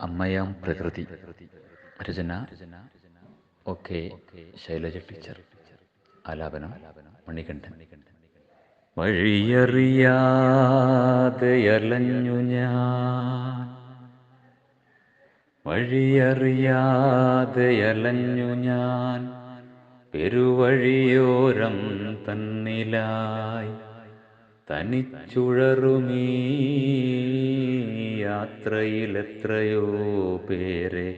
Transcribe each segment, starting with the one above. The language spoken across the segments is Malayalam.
അമ്മയാം പ്രകൃതി. രചന ഒക്കെ ശൈലജ ടീച്ചർ. ആലാപനം മണികണ്ഠൻ. വഴിയറിയാതെ അലഞ്ഞു ഞാൻ, വഴിയറിയാതെ അലഞ്ഞു ഞാൻ, പെരുവഴിയോരം തന്നിലായി. തനിച്ചുഴറുമീ യാത്രയിലെത്രയോ പേരെ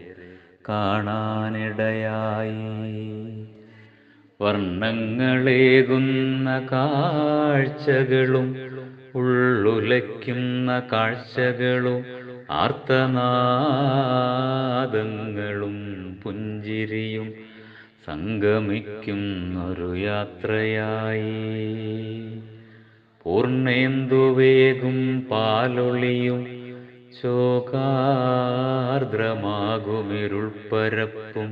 കാണാനിടയായി. വർണ്ണങ്ങളേകുന്ന കാഴ്ചകളും ഉള്ളുലയ്ക്കുന്ന കാഴ്ചകളും ആർത്തനാദങ്ങളും പുഞ്ചിരിയും സംഗമിക്കുന്നൊരു യാത്രയായി. പൂർണ്ണേന്ദുവേകും പാലൊളിയും ശോകാർദ്രമാകുമിരുൾപ്പരപ്പും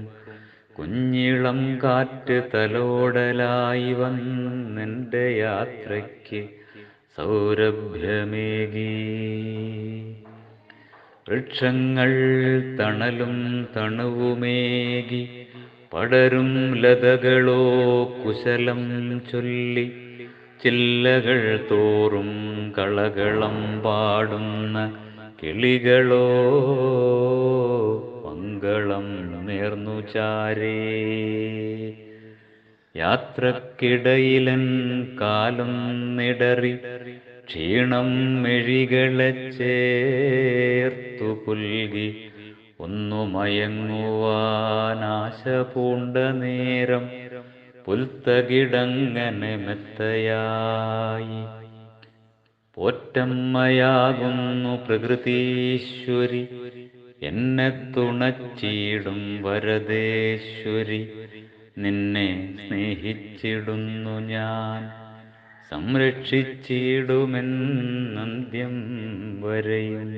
കുഞ്ഞിളം കാറ്റ് തലോടലായി വന്നെൻ്റെ യാത്രയ്ക്ക് സൗരഭ്യമേകി. വൃക്ഷങ്ങൾ തണലും തണുവുമേകി, പടരും ലതകളോ കുശലം ചൊല്ലി, ചില്ലകൾ തോറും കളകളം പാടുന്ന കിളികളോ മംഗളം നേർന്നു ചാരേ. യാത്രക്കിടയിലൻ കാലൊന്നിടറി ക്ഷീണം മെഴികളെ ചേർത്തു പുൽകി, ഒന്നു മയങ്ങുവാനാശ പൂണ്ട നേരം പുൽത്തകിടങ്ങനെ മെത്തയായി. പോറ്റമ്മയാകുന്നു പ്രകൃതീശ്വരി, എന്നെ തുണച്ചിടും വരദേശ്വരി. നിന്നെ സ്നേഹിച്ചിടുന്നു ഞാൻ, സംരക്ഷിച്ചിടുമെന്നന്ത്യം വരെയും.